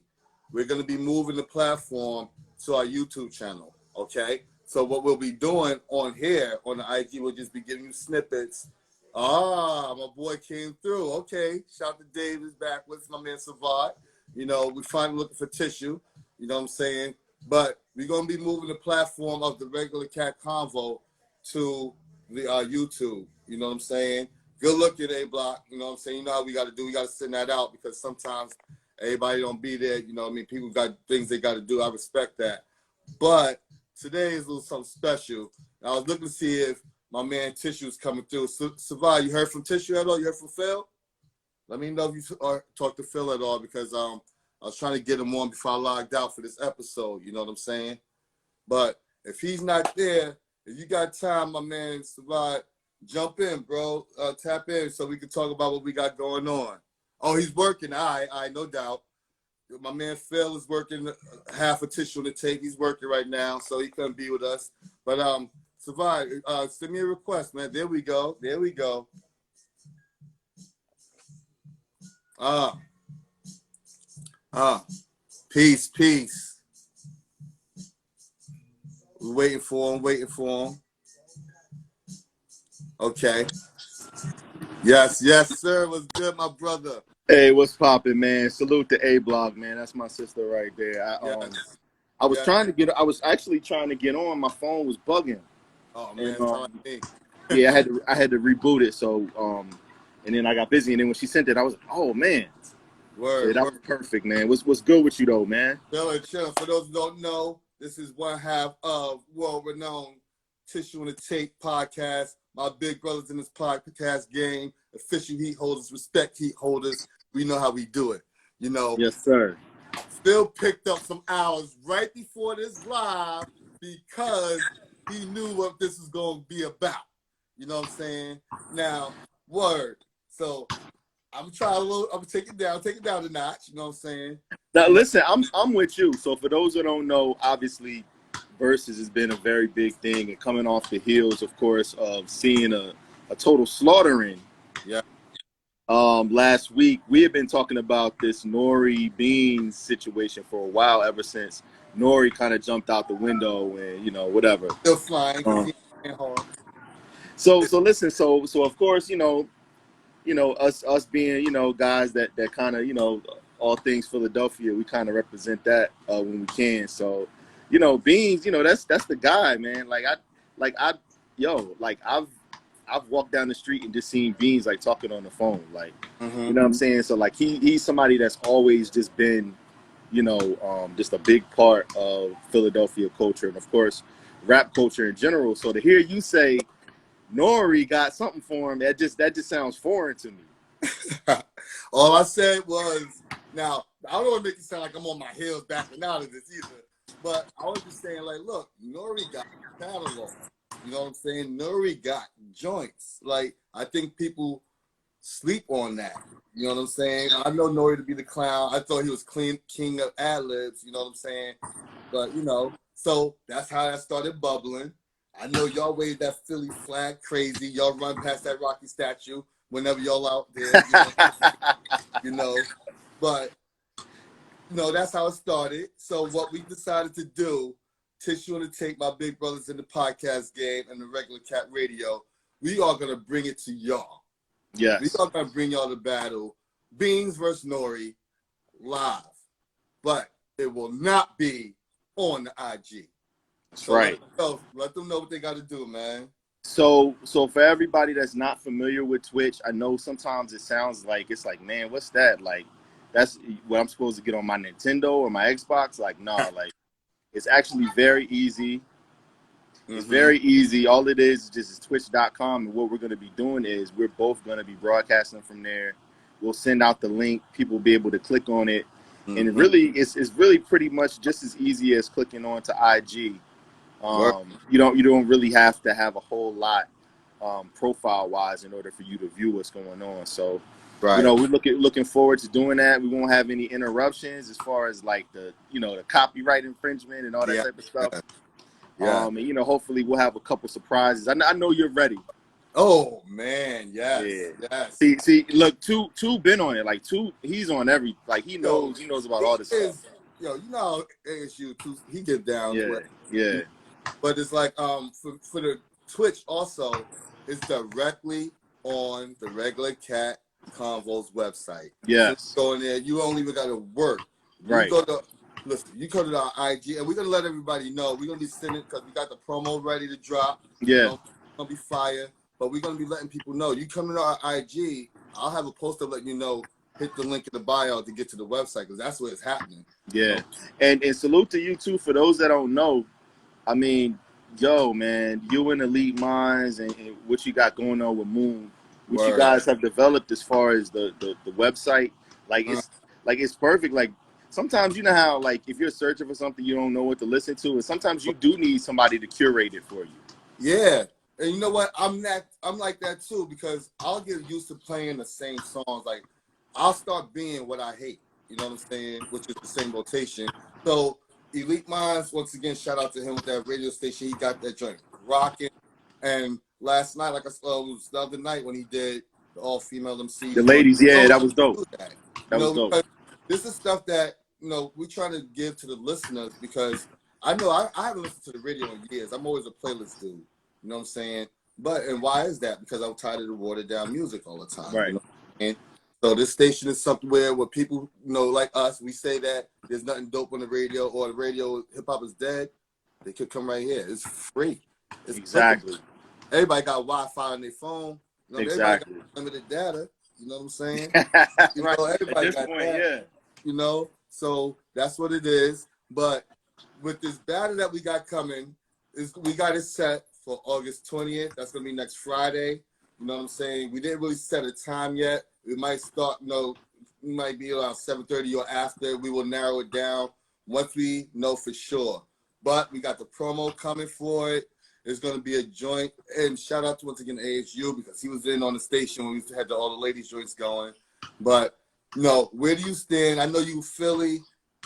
We're going to be moving the platform to our YouTube channel, okay? So what we'll be doing on here, on the IG, we'll just be giving you snippets. Ah, my boy came through. Okay, shout out to Dave is back with my man Savard. You know, we finally looking for tissue. You know what I'm saying? But we're going to be moving the platform of the Regular Cat Konvo to the YouTube. You know what I'm saying? Good look at A-Block. You know what I'm saying? You know how we got to do. We got to send that out because sometimes everybody don't be there. You know what I mean? People got things they got to do. I respect that. But today is a little something special. I was looking to see if my man Tissue is coming through. Savai, you heard from Tissue at all? You heard from Phil? Let me know if you talked to Phil at all because I was trying to get him on before I logged out for this episode. You know what I'm saying? But if he's not there, if you got time, my man Savai, jump in, bro. Tap in so we can talk about what we got going on. Oh, he's working. All right, no doubt. My man Phil is working half a tissue on the tape. He's working right now, so he couldn't be with us. But Savai, send me a request, man. There we go. There we go. Peace, peace. We're waiting for him. Okay. Yes, sir. What's good, my brother?
Hey, what's poppin', man? Salute to A-Block, man. That's my sister right there. I was actually trying to get on. My phone was bugging.
Oh man,
And
it's not like me.
yeah, I had to reboot it. So and then I got busy. And then when she sent it, I was like, oh man.
Word.
Yeah, that was perfect, man. What's good with you though, man?
Chilling. For those who don't know, this is one half of world-renowned Tissue on the Tape podcast. My big brothers in this podcast game, official heat holders, respect heat holders. We know how we do it. You know.
Yes, sir.
Phil picked up some hours right before this live because he knew what this was going to be about. You know what I'm saying? Now, word. So I'm trying I'm take it down a notch. You know what I'm saying?
Now listen, I'm with you. So for those who don't know, obviously Versus has been a very big thing, and coming off the heels, of course, of seeing a total slaughtering.
Yeah.
Last week we had been talking about this Nori Beans situation for a while, ever since Nori kind of jumped out the window and whatever.
Still flying because he ain't hard.
So listen, so of course us being guys that kind of all things Philadelphia, we kind of represent that when we can. So Beans, that's the guy, man. I've walked down the street and just seen Beans talking on the phone, you know what I'm saying. So he's somebody that's always just been you know, just a big part of Philadelphia culture and, of course, rap culture in general. So to hear you say Nori got something for him, that just sounds foreign to me.
All I said was, now, I don't want to make it sound like I'm on my heels backing out of this either, but I was just saying, like, look, Nori got catalog. You know what I'm saying? Nori got joints. Like, I think people sleep on that. You know what I'm saying? I know Nori to be the clown. I thought he was king of ad-libs, you know what I'm saying? But, you know, so that's how that started bubbling. I know y'all wave that Philly flag crazy. Y'all run past that Rocky statue whenever y'all out there, you know. But, you know, that's how it started. So what we decided to do, Tissue and the Tape, my big brothers in the podcast game and the regular cat radio, we are going to bring it to y'all.
Yes.
We are going to bring y'all the battle, Beans versus Nori, live. But it will not be on the IG.
That's
So
right.
Let them know what they got to do, man.
So for everybody that's not familiar with Twitch, I know sometimes it sounds like it's like, man, what's that? Like, that's what I'm supposed to get on my Nintendo or my Xbox? Like, nah, like, it's actually very easy. It's very easy. All it is just twitch.com. And what we're going to be doing is we're both going to be broadcasting from there. We'll send out the link. People will be able to click on it. And it really, it's really pretty much just as easy as clicking on to IG. You don't really have to have a whole lot profile wise in order for you to view what's going on. So, you know, we're looking forward to doing that. We won't have any interruptions as far as like the copyright infringement and all that type of stuff. And you know, hopefully we'll have a couple surprises. I know you're ready.
Oh man, yes.
See, look, two been on it. Like he's on every. Like he knows about all this stuff.
Yo, you know ASU too. He get down.
Yeah.
But it's like for the Twitch also, it's directly on the regular cat Konvo's website.
Yes.
So in there, you don't even got to work.
Right.
You go to our IG, and we're gonna let everybody know. We're gonna be sending because we got the promo ready to drop.
Yeah.
You know, it's gonna be fire. But we're gonna be letting people know. You come to our IG, I'll have a poster letting you know. Hit the link in the bio to get to the website because that's where it's happening.
Yeah.
You know?
And salute to you too. For those that don't know, I mean, yo, man, you and Elite Minds and what you got going on with Moon, what you guys have developed as far as the website, like it's perfect. Like sometimes you know how like if you're searching for something you don't know what to listen to, and sometimes you do need somebody to curate it for you.
Yeah. And you know what? I'm like that too because I'll get used to playing the same songs. Like I'll start being what I hate. You know what I'm saying? Which is the same rotation. So Elite Minds, once again, shout out to him with that radio station. He got that joint rocking. And last night, like I said, it was the other night when he did the all-female MC.
The ladies, yeah, that was dope.
That
was dope.
This is stuff that, you know, we try to give to the listeners because I know I haven't listened to the radio in years. I'm always a playlist dude. You know what I'm saying? And why is that? Because I'm tired of the watered down music all the time.
Right.
You know? And so this station is something where people, you know, like us, we say that there's nothing dope on the radio or the radio hip hop is dead. They could come right here. It's free. It's
exactly.
Perfect. Everybody got Wi-Fi on their phone. You know,
exactly.
Everybody got limited data. You know what I'm saying? You
right.
know, everybody
At this
got
point,
that.
yeah.
You know, so that's what it is. But with this battle that we got coming, we got it set for August 20th. That's gonna be next Friday. You know what I'm saying? We didn't really set a time yet. We might start, you know, we might be around 7:30 or after. We will narrow it down once we know for sure. But we got the promo coming for it. It's going to be a joint. And shout out to, once again, ASU because he was in on the station when we had all the ladies joints going. But, no, where do you stand? I know you Philly.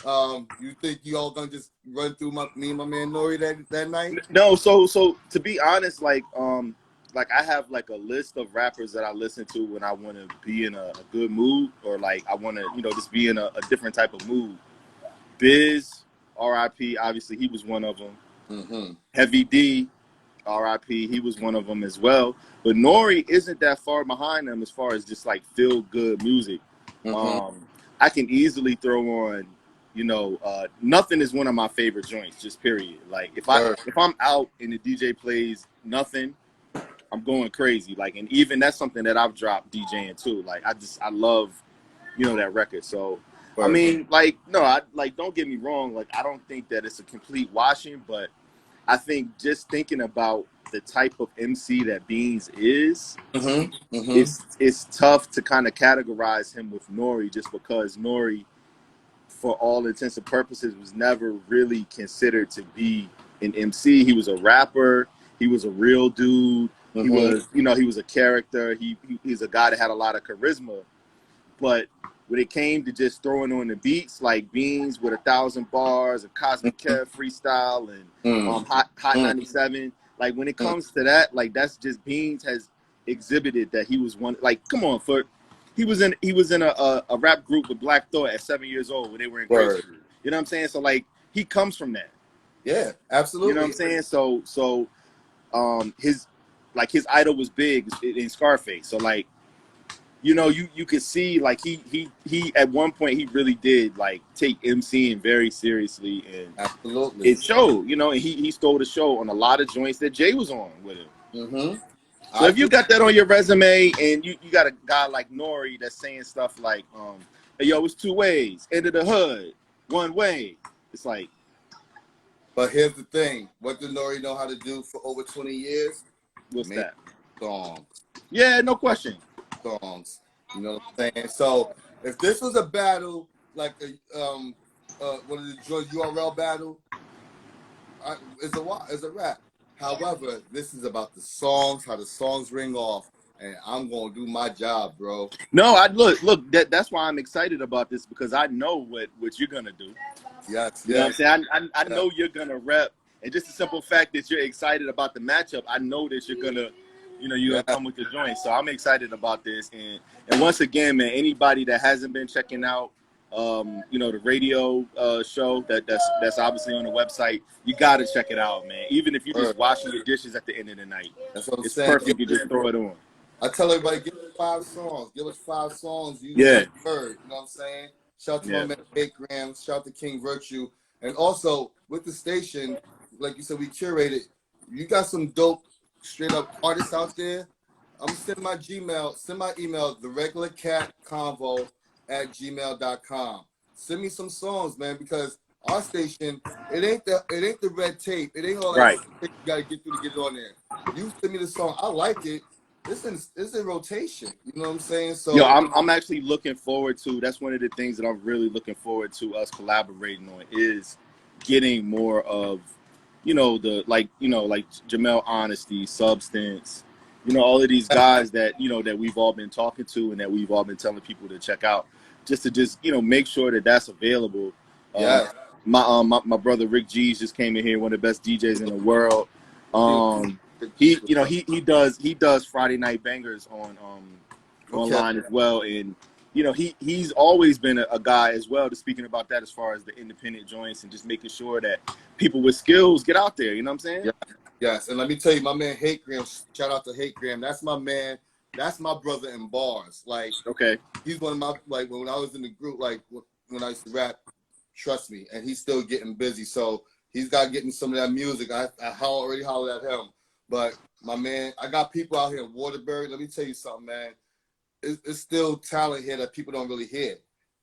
You think you all going to just run through me and my man Nori that night?
No, so to be honest, like I have like a list of rappers that I listen to when I want to be in a good mood or like I want to, you know, just be in a different type of mood. Biz, R.I.P. Obviously, he was one of them. Heavy D, R.I.P. He was one of them as well. But Nori isn't that far behind them as far as just like feel good music. I can easily throw on, you know, Nothing is one of my favorite joints, just period. Like if I'm out and the DJ plays Nothing, I'm going crazy. Like, and even that's something that I've dropped DJing too. Like I love, you know, that record. So I mean, like, no, I like, don't get me wrong. Like, I don't think that it's a complete washing, but I think just thinking about the type of MC that Beans is, it's tough to kind of categorize him with Nori, just because Nori, for all intents and purposes, was never really considered to be an MC. He was a rapper. He was a real dude. He was, you know, he was a character. He's a guy that had a lot of charisma. But when it came to just throwing on the beats, like Beans with 1,000 bars, and Cosmic Kev freestyle, and Hot 97, like when it comes to that, like that's just Beans has exhibited that he was one. Like, come on, he was in a rap group with Black Thought at 7 years old when they were in grade school. You know what I'm saying? So like he comes from that.
Yeah, absolutely.
You know what I'm saying? So his idol was Big in Scarface. So like, you know, you could see like he at one point he really did like take MCing very seriously, and
absolutely
it showed. You know, and he stole the show on a lot of joints that Jay was on with him. So if you got that on your resume, and you got a guy like Nori that's saying stuff like, hey, yo, it's two ways, end of the hood, one way. It's like.
But here's the thing: what did Nori know how to do for over 20 years?
What's that?
Songs.
Yeah, no question.
Songs. You know what I'm saying? So if this was a battle like a what is it, George URL battle, it's a rap. However, this is about the songs, how the songs ring off, and I'm gonna do my job, bro.
No, look. That's why I'm excited about this, because I know what you're gonna do.
Yes,
you know what I'm saying. I know you're gonna rep, and just the simple fact that you're excited about the matchup, I know that you're gonna. You know, you're gonna come with your joint. So I'm excited about this. And once again, man, anybody that hasn't been checking out you know, the radio show that's obviously on the website, you gotta check it out, man. Even if you're just washing your dishes at the end of the night.
That's what I'm
it's
saying.
Perfect to just throw it on.
I tell everybody, give us 5 songs. Give us 5 songs. You heard, you know what I'm saying? Shout out to my man 8 Grams, shout out to King Virtue. And also with the station, like you said, we curated. You got some dope straight up artists out there. I'm gonna send my email, theregularcatconvo@gmail.com. Send me some songs, man, because our station, it ain't the red tape. It ain't all that you gotta get through to get on there. You send me the song, I like it. It's in rotation. You know what I'm saying? So
yo, I'm actually looking forward to. That's one of the things that I'm really looking forward to us collaborating on, is getting more of, you know, like Jamel Honesty, Substance, you know, all of these guys that, you know, that we've all been talking to and that we've all been telling people to check out, just to you know, make sure that that's available. My brother Rick G's just came in here, one of the best DJs in the world. He does Friday Night Bangers on online as well, and you know, he's always been a guy as well to speaking about that as far as the independent joints and just making sure that people with skills get out there. You know what I'm saying?
Yes, and let me tell you, my man Hate Graham, shout out to Hate Graham. That's my man. That's my brother in bars. Like, he's one of my, like, when I was in the group, like when I used to rap, trust me, and he's still getting busy. So he's got getting some of that music. I already hollered at him. But my man, I got people out here in Waterbury. Let me tell you something, man. It's still talent here that people don't really hear,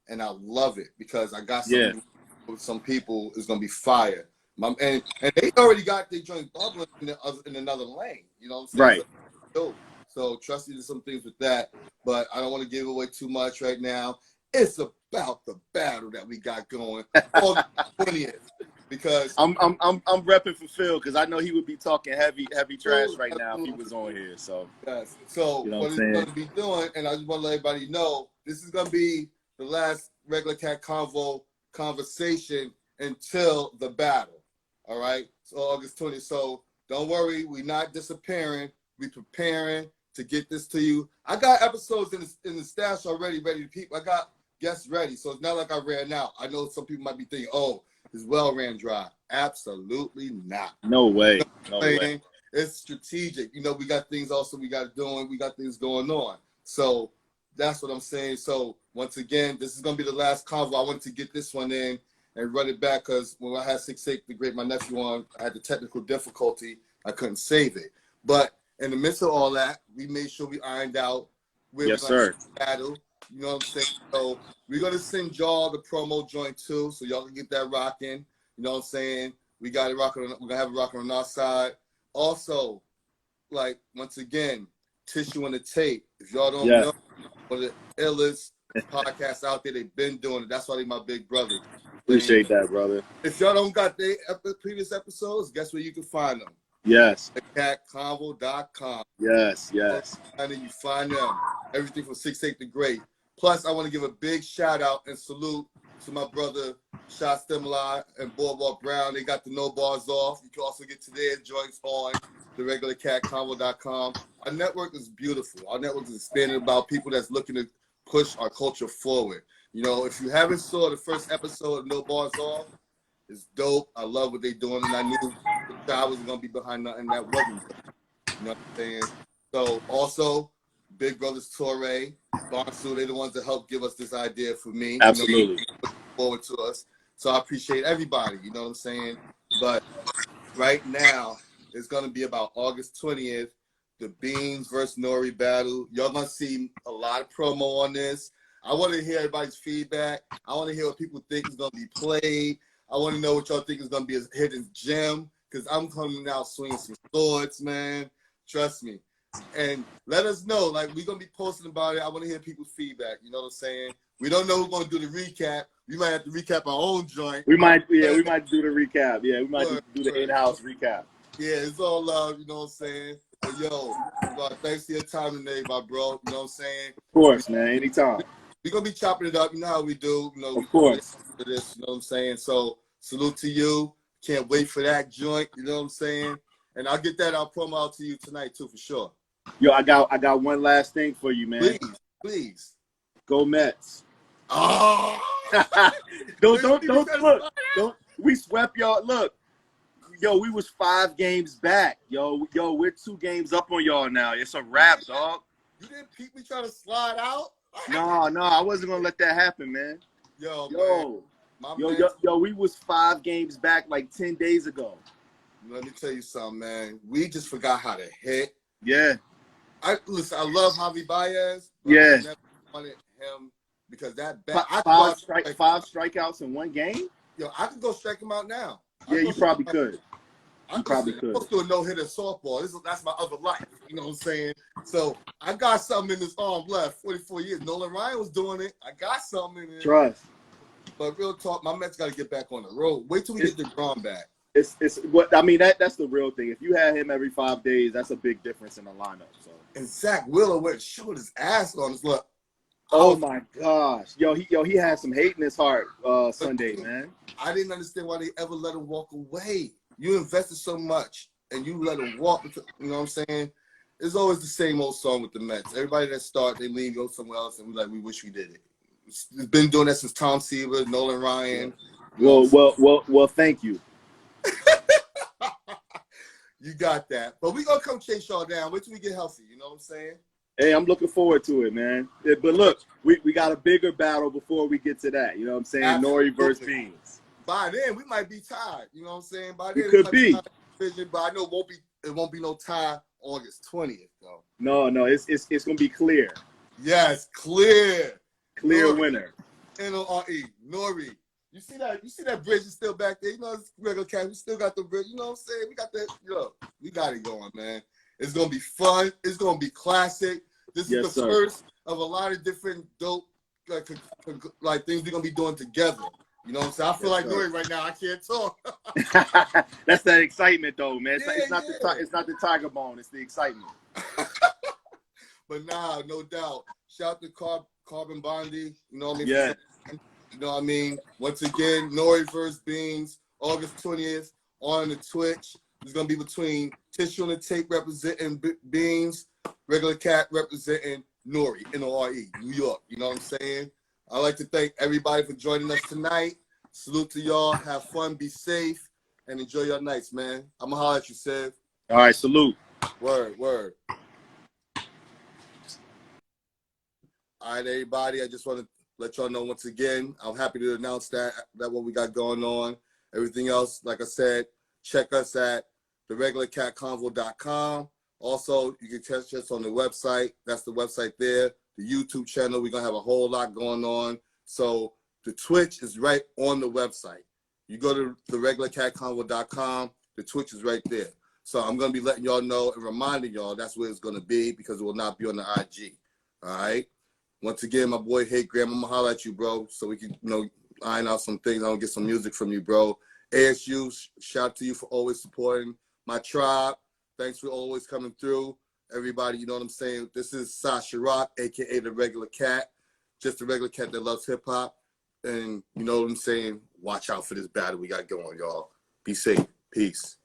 and I love it because I got some people is gonna be fire. And they already got their joint bubbling in another lane. You know what I'm saying? So trust me, there's some things with that, but I don't want to give away too much right now. It's about the battle that we got going on the 20th. Because
I'm repping for Phil, because I know he would be talking heavy trash right now if he was on here. So
so
you know
what he's going to be doing, and I just want to let everybody know, this is going to be the last Regular Cat Convo conversation until the battle. All right, so August 20th. So don't worry, we're not disappearing. We're preparing to get this to you. I got episodes in the stash already ready to people. I got guests ready, so it's not like I ran out. I know some people might be thinking, oh, his well ran dry. Absolutely not.
No way.
You know what I'm saying? It's strategic. You know, we got things also we got doing. We got things going on. So that's what I'm saying. So once again, this is going to be the last convo. I wanted to get this one in and run it back because when I had 6'8", my nephew on, I had the technical difficulty. I couldn't save it. But in the midst of all that, we made sure we ironed out where we're going to battle. You know what I'm saying? So we're gonna send y'all the promo joint too, so y'all can get that rocking. You know what I'm saying? We got it rocking. We're gonna have it rocking on our side. Also, like once again, Tissue and the Tape. If y'all don't know, one of the illest podcasts out there, they've been doing it. That's why they my big brother.
Appreciate that, brother.
If y'all don't got the previous episodes, guess where you can find them?
Yes.
Konvo.com.
Yes.
And you find them. Everything from 6'8"Great. Plus, I want to give a big shout out and salute to my brother Shot Stimuli and Boardwalk Brown. They got the No Bars Off. You can also get to their joints on the regular cat Konvo.com. Our network is beautiful. Our network is expanding about people that's looking to push our culture forward. You know, if you haven't saw the first episode of No Bars Off, it's dope. I love what they're doing, and I knew the child was gonna be behind nothing that wasn't. You know what I'm saying? So also, Big Brothers Torre, Bonsu, they're the ones that helped give us this idea for me.
Absolutely.
You know, forward to us. So I appreciate everybody. You know what I'm saying? But right now, it's gonna be about August 20th, the Beans versus Nori battle. Y'all gonna see a lot of promo on this. I want to hear everybody's feedback. I want to hear what people think is gonna be played. I want to know what y'all think is going to be a hidden gem, because I'm coming out swinging some swords, man. Trust me. And let us know. Like, we're going to be posting about it. I want to hear people's feedback. You know what I'm saying? We don't know who's going to do the recap. We might have to recap our own joint.
We might do the recap. Yeah, we might do the in-house recap.
Yeah, it's all love. You know what I'm saying? But, yo, thanks for your time today, my bro. You know what I'm saying?
Of course, man. Anytime.
We're going to be chopping it up. You know how we do. You know,
of course.
This, you know what I'm saying? So, salute to you. Can't wait for that joint. You know what I'm saying? And I'll get that promo out to you tonight too, for sure.
Yo, I got one last thing for you, man.
Please.
Go Mets.
Oh.
don't look. We swept y'all. Look, yo, we was 5 games back. Yo, we're 2 games up on y'all now. It's a wrap, dog.
You didn't peep me trying to slide out?
No, I wasn't gonna let that happen, man. Yo, we was 5 games back like 10 days ago.
Let me tell you something, man. We just forgot how to hit.
Yeah.
I love Javi Baez.
Yeah.
I never wanted him because that
5 strikeouts in 1 game.
Yo, I could go strike him out now.
Yeah, you probably could.
I'm supposed to do a no-hitter softball. That's my other life. You know what I'm saying? So I got something in this arm left. 44 years. Nolan Ryan was doing it. I got something in it.
Trust.
But real talk, my Mets got to get back on the road. Wait till we get the Grom back.
It's what I mean. That's the real thing. If you had him every 5 days, that's a big difference in the lineup. So.
And Zach Wheeler went short his ass on his look.
Oh my gosh, he had some hate in his heart Sunday, man.
I didn't understand why they ever let him walk away. You invested so much and you let him walk. You know what I'm saying? It's always the same old song with the Mets. Everybody that start, they leave, go somewhere else, and we wish we did it. It's been doing that since Tom Seaver, Nolan Ryan.
Well, thank you.
You got that. But we gonna come chase y'all down. Wait till we get healthy. You know what I'm saying?
Hey, I'm looking forward to it, man. But look, we got a bigger battle before we get to that. You know what I'm saying? Absolutely. Nori versus Beans.
By then, we might be tied. You know what I'm saying? By then,
it could be.
But I know it won't be no tie August 20th, though.
No, it's gonna be clear.
Yes, clear.
Clear
Nori,
winner.
N-O-R-E. Nori. You see that bridge is still back there. You know, it's regular cat. We still got the bridge. You know what I'm saying? We got that. We got it going, man. It's gonna be fun. It's gonna be classic. This is the first of a lot of different dope like things we're gonna be doing together. You know what I'm saying? I feel like Nori right now. I can't talk.
That's that excitement, though, man. It's not the tiger bone. It's the excitement.
But nah, no doubt. Shout to Carbon Bondi. You know what I mean?
Yeah.
You know what I mean? Once again, Nori versus Beans, August 20th on the Twitch. It's going to be between Tissue and the Tape representing Beans, Regular Cat representing Nori, N-O-R-E, New York. You know what I'm saying? I'd like to thank everybody for joining us tonight. Salute to y'all. Have fun, be safe, and enjoy your nights, man. I'm going to holler at you, Sev.
All right, salute.
Word. All right, everybody. I just want to let y'all know once again, I'm happy to announce that what we got going on. Everything else, like I said, check us at theregularcatconvo.com. Also, you can catch us on the website. That's the website there, the YouTube channel. We're going to have a whole lot going on. So the Twitch is right on the website. You go to theregularcatconvo.com. The Twitch is right there. So I'm going to be letting y'all know and reminding y'all that's where it's going to be because it will not be on the IG. All right? Once again, my boy, hey, Graham, I'm going to holler at you, bro, so we can, iron out some things. I want to get some music from you, bro. ASU, shout out to you for always supporting my tribe. Thanks for always coming through. Everybody, you know what I'm saying? This is Sasha Rock, a.k.a. The Regular Cat. Just a regular cat that loves hip-hop. And you know what I'm saying? Watch out for this battle we got going, y'all. Be safe. Peace.